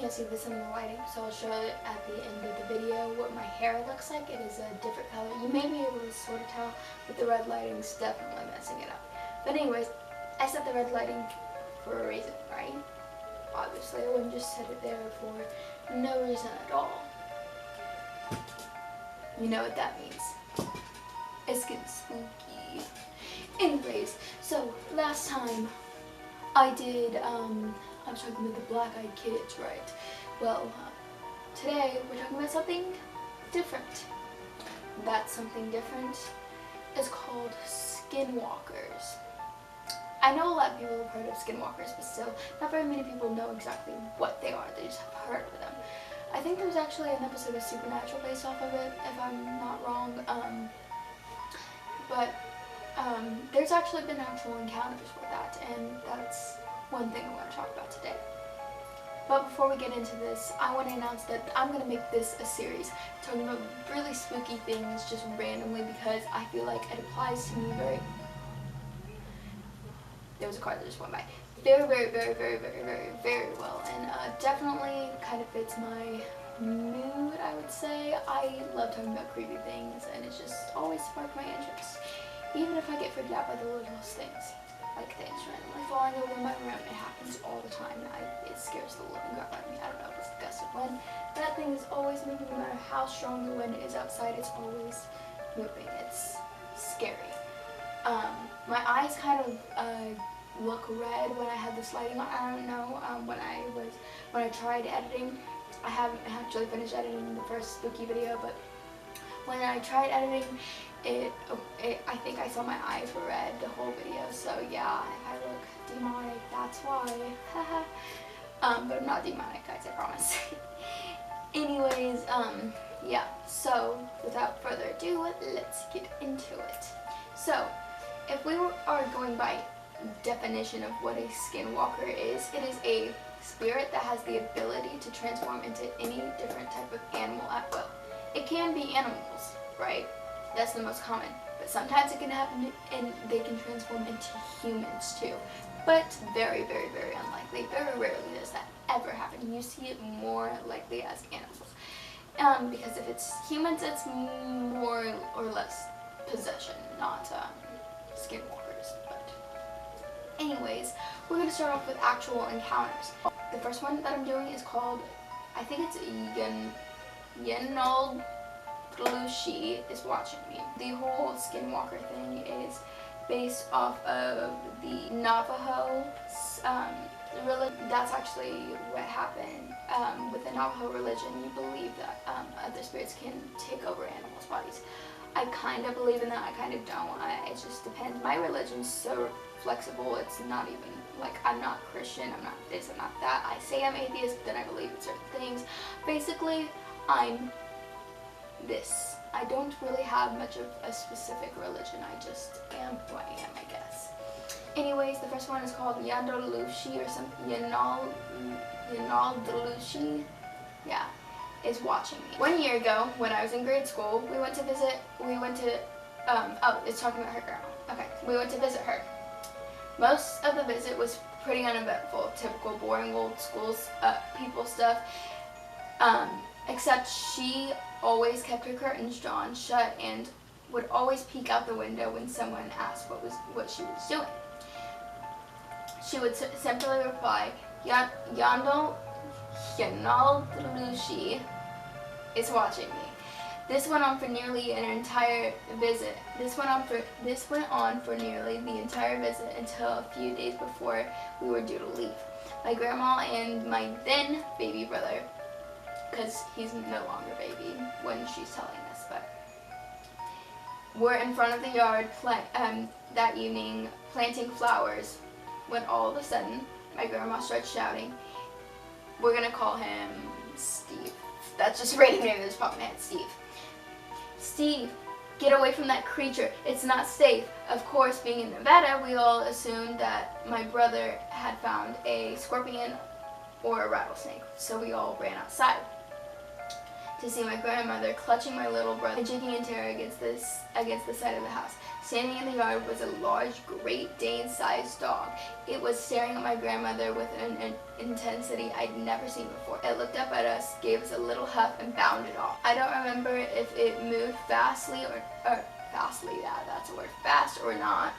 can't see this in the lighting, so I'll show it at the end of the video what my hair looks like. It is a different color. You may be able to sort of tell, but the red lighting's definitely messing it up. But anyways, I set the red lighting for a reason, right? Obviously, I wouldn't just set it there for no reason at all. You know what that means. It's getting spooky. Anyways, so last time I did, I was talking about the black-eyed kids, right? Well, today we're talking about something different. That something different is called skinwalkers. I know a lot of people have heard of skinwalkers, but still, not very many people know exactly what they are. They just have heard of them. I think there's actually an episode of Supernatural based off of it, if I'm not wrong. There's actually been actual encounters with that, and that's one thing I want to talk about today. But before we get into this, I want to announce that I'm going to make this a series talking about really spooky things just randomly because I feel like it applies to me very... There was a car that just went by. Very well, and definitely kind of fits my mood, I would say. I love talking about creepy things, and it's just always sparked my interest. Even if I get freaked out by the littlest things, like things randomly falling over my room, it happens all the time. It scares the living crap out of me. I don't know if it's a gust of wind. That thing is always moving, no matter how strong the wind is outside, it's always moving. It's scary. My eyes kind of look red when I had this lighting on. I don't know, when I tried editing, I haven't actually finished editing the first spooky video, but when I tried editing, I think I saw my eyes were red the whole video, so yeah, if I look demonic, that's why. But I'm not demonic, guys, I promise. Anyways, yeah, so without further ado, let's get into it. So, if we are going by definition of what a skinwalker is, it is a spirit that has the ability to transform into any different type of animal at will. It can be animals, right? That's the most common. But sometimes it can happen and they can transform into humans too. But very unlikely. Very rarely does that ever happen. You see it more likely as animals. Because if it's humans, it's more or less possession, not skinwalkers. But anyways, we're going to start off with actual encounters. The first one that I'm doing is called, I think it's Yenal Belushi is watching me. The whole skinwalker thing is based off of the Navajo religion. That's actually what happened with the Navajo religion. You believe that other spirits can take over animals' bodies. I kind of believe in that, I kind of don't. It just depends. My religion's so flexible, it's not even, like, I'm not Christian, I'm not this, I'm not that. I say I'm atheist, but then I believe in certain things. Basically, I'm this. I don't really have much of a specific religion, I just am who I am, I guess. Anyways, the first one is called Yandalushi or something. Yanaldalushi. Yeah. Is watching me. 1 year ago, when I was in grade school, we went to, it's talking about her grandma. Okay, we went to visit her. Most of the visit was pretty uneventful, typical boring old schools, people stuff, except she always kept her curtains drawn shut and would always peek out the window when someone asked what she was doing. She would simply reply, Yanaldalushi is watching me. This went on for nearly an entire visit. This went on for nearly the entire visit until a few days before we were due to leave. My grandma and my then baby brother, because he's no longer baby when she's telling us, but were in front of the yard that evening planting flowers when all of a sudden my grandma starts shouting, we're gonna call him Steve. That's just a random name that just popped in my head, Steve. Steve, get away from that creature. It's not safe. Of course, being in Nevada, we all assumed that my brother had found a scorpion or a rattlesnake, so we all ran outside. to see my grandmother clutching my little brother, shaking in terror against the side of the house. Standing in the yard was a large Great Dane-sized dog. It was staring at my grandmother with an intensity I'd never seen before. It looked up at us, gave us a little huff, and bounded off. I don't remember if it moved fastly or fastly, yeah, that's a word, fast or not,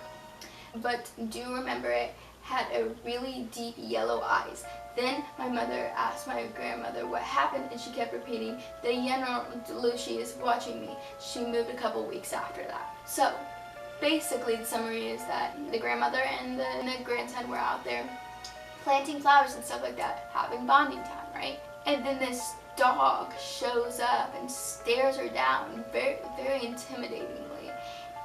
but do remember it had a really deep yellow eyes. Then my mother asked my grandmother what happened, and she kept repeating, "The Yenor Lucy is watching me." She moved a couple weeks after that. So basically the summary is that the grandmother and the grandson were out there planting flowers and stuff like that, having bonding time, right? And then this dog shows up and stares her down very, very intimidatingly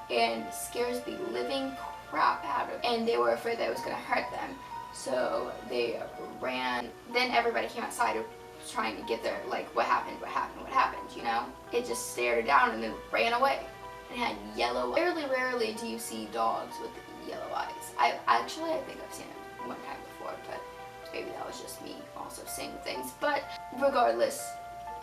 and scares the living crap out of her. And they were afraid that it was going to hurt them. So they ran. Then everybody came outside trying to get there, like, what happened, you know? It just stared her down and then ran away. And had yellow. Rarely do you see dogs with yellow eyes. I think I've seen it one time before, but maybe that was just me also seeing things. But regardless,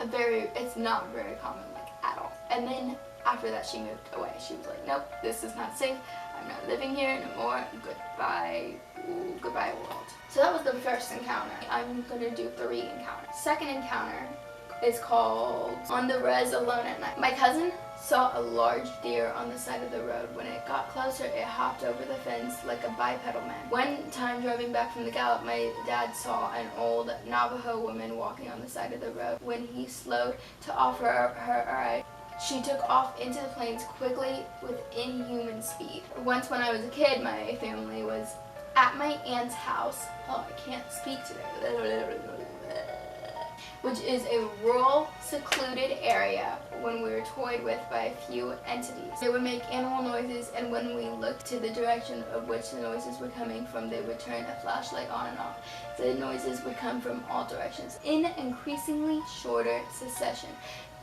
it's not very common, like, at all. And then after that, she moved away. She was like, nope, this is not safe. I'm not living here no more. Goodbye. Ooh, goodbye world. So that was the first encounter. I'm gonna do 3 encounters. Second encounter is called On the Res Alone at Night. My cousin saw a large deer on the side of the road. When it got closer, it hopped over the fence like a bipedal man. One time driving back from the gallop, my dad saw an old Navajo woman walking on the side of the road. When he slowed to offer her a ride, she took off into the plains quickly with inhuman speed. Once when I was a kid, my family was at my aunt's house. Oh, I can't speak today. Which is a rural, secluded area when we were toyed with by a few entities. They would make animal noises, and when we looked to the direction of which the noises were coming from, they would turn a flashlight on and off. The noises would come from all directions, in increasingly shorter succession.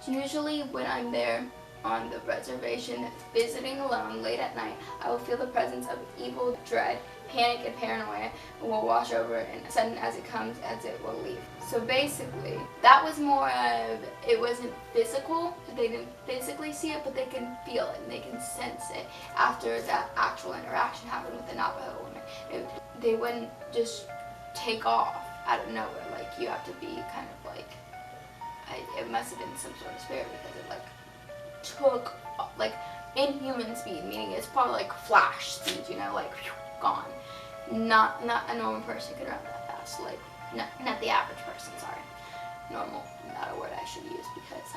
Usually when I'm there on the reservation visiting alone late at night, I will feel the presence of evil dread. Panic and paranoia will wash over, and sudden as it comes, as it will leave. So basically, that was more of, it wasn't physical. They didn't physically see it, but they can feel it and they can sense it after that actual interaction happened with the Navajo woman. They wouldn't just take off out of nowhere. Like, you have to be kind of like, it must have been some sort of spirit, because it like took like inhuman speed, meaning it's probably like flash speed, you know, like gone. Not a normal person could run that fast. Like, not the average person. Sorry, normal, not a word I should use, because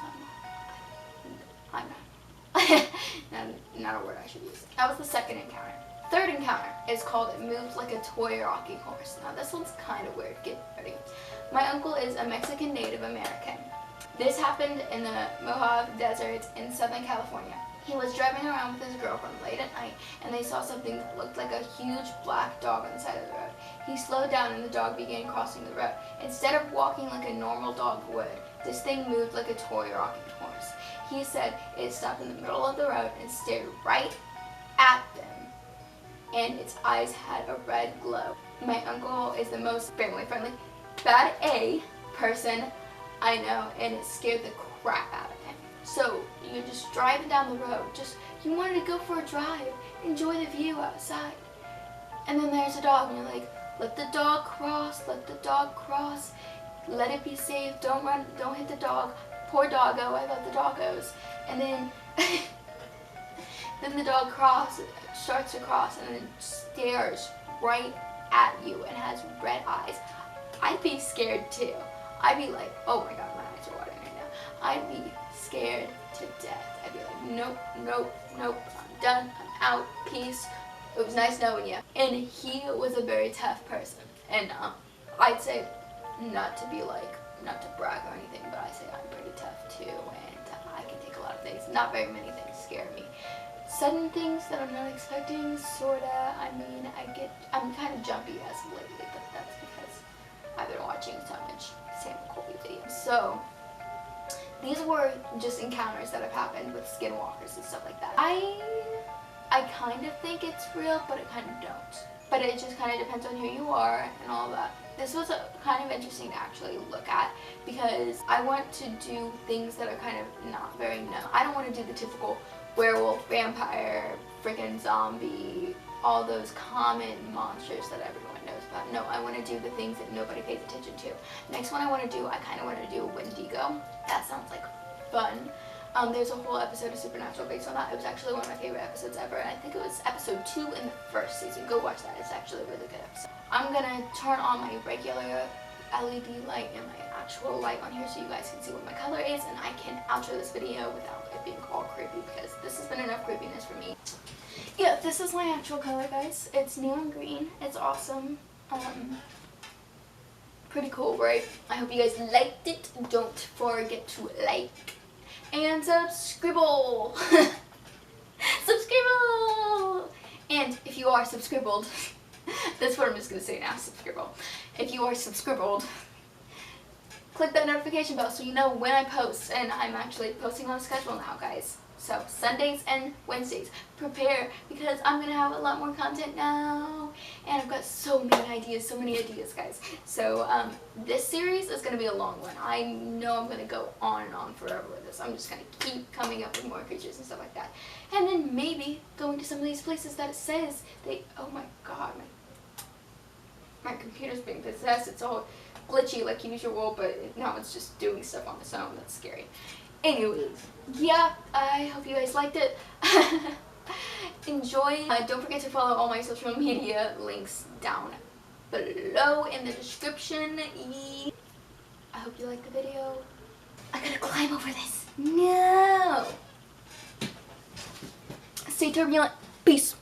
I'm not. not a word I should use. That was the second encounter. Third encounter is called It Moves Like a Toy Rocking Horse. Now this one's kind of weird. Get ready. My uncle is a Mexican Native American. This happened in the Mojave Desert in Southern California. He was driving around with his girlfriend late at night, and they saw something that looked like a huge black dog on the side of the road. He slowed down and the dog began crossing the road. Instead of walking like a normal dog would, this thing moved like a toy rocking horse. He said it stopped in the middle of the road and stared right at them, and its eyes had a red glow. My uncle is the most family-friendly, bad A person I know, and it scared the crap out of him. So you're just driving down the road, you wanted to go for a drive, enjoy the view outside, and then there's a dog, and you're like, let the dog cross, let it be safe, don't run, don't hit the dog, poor doggo, I love the doggos. And then then the dog starts to cross, and then stares right at you and has red eyes. I'd be scared too. I'd be like, oh my god, my eyes are watering right now. I'd be scared to death. I'd be like, nope, I'm done, I'm out, peace. It was nice knowing you. And he was a very tough person. And I'd say, not to brag or anything, but I'd say I'm pretty tough too, and I can take a lot of things. Not very many things scare me. Sudden things that I'm not expecting, sorta. I mean, I'm kind of jumpy as of lately, but that's because I've been watching so much Sam Colby videos. So these were just encounters that have happened with skinwalkers and stuff like that. I I kind of think it's real, but I kind of don't. But it just kind of depends on who you are and all that. This was kind of interesting to actually look at because I want to do things that are kind of not very known. I don't want to do the typical werewolf, vampire, freaking zombie, all those common monsters that everyone knows about. No, I want to do the things that nobody pays attention to. Next one I want to do, I kind of want to do Wendigo. That sounds like fun. There's a whole episode of Supernatural based on that. It was actually one of my favorite episodes ever. I think it was episode 2 in the first season. Go watch that. It's actually a really good episode. I'm going to turn on my regular LED light and my actual light on here so you guys can see what my color is, and I can outro this video without it being all creepy because this has been enough creepiness for me. Yeah, this is my actual color, guys. It's neon green. It's awesome. Pretty cool, right? I hope you guys liked it. Don't forget to like and subscribble. Subscribble. And if you are subscribbled, that's what I'm just gonna say now, subscribble. If you are subscribbled, click that notification bell so you know when I post. And I'm actually posting on a schedule now, guys. So Sundays and Wednesdays, prepare because I'm going to have a lot more content now. And I've got so many ideas, guys. So this series is going to be a long one. I know I'm going to go on and on forever with this. I'm just going to keep coming up with more creatures and stuff like that. And then maybe going to some of these places that it says they, oh my god, my computer's being possessed. It's all glitchy like usual, but now it's just doing stuff on its own. That's scary. Anyways, yeah, I hope you guys liked it. Enjoy. Don't forget to follow all my social media links down below in the description. I hope you liked the video. I gotta climb over this. No! Stay turbulent. Peace.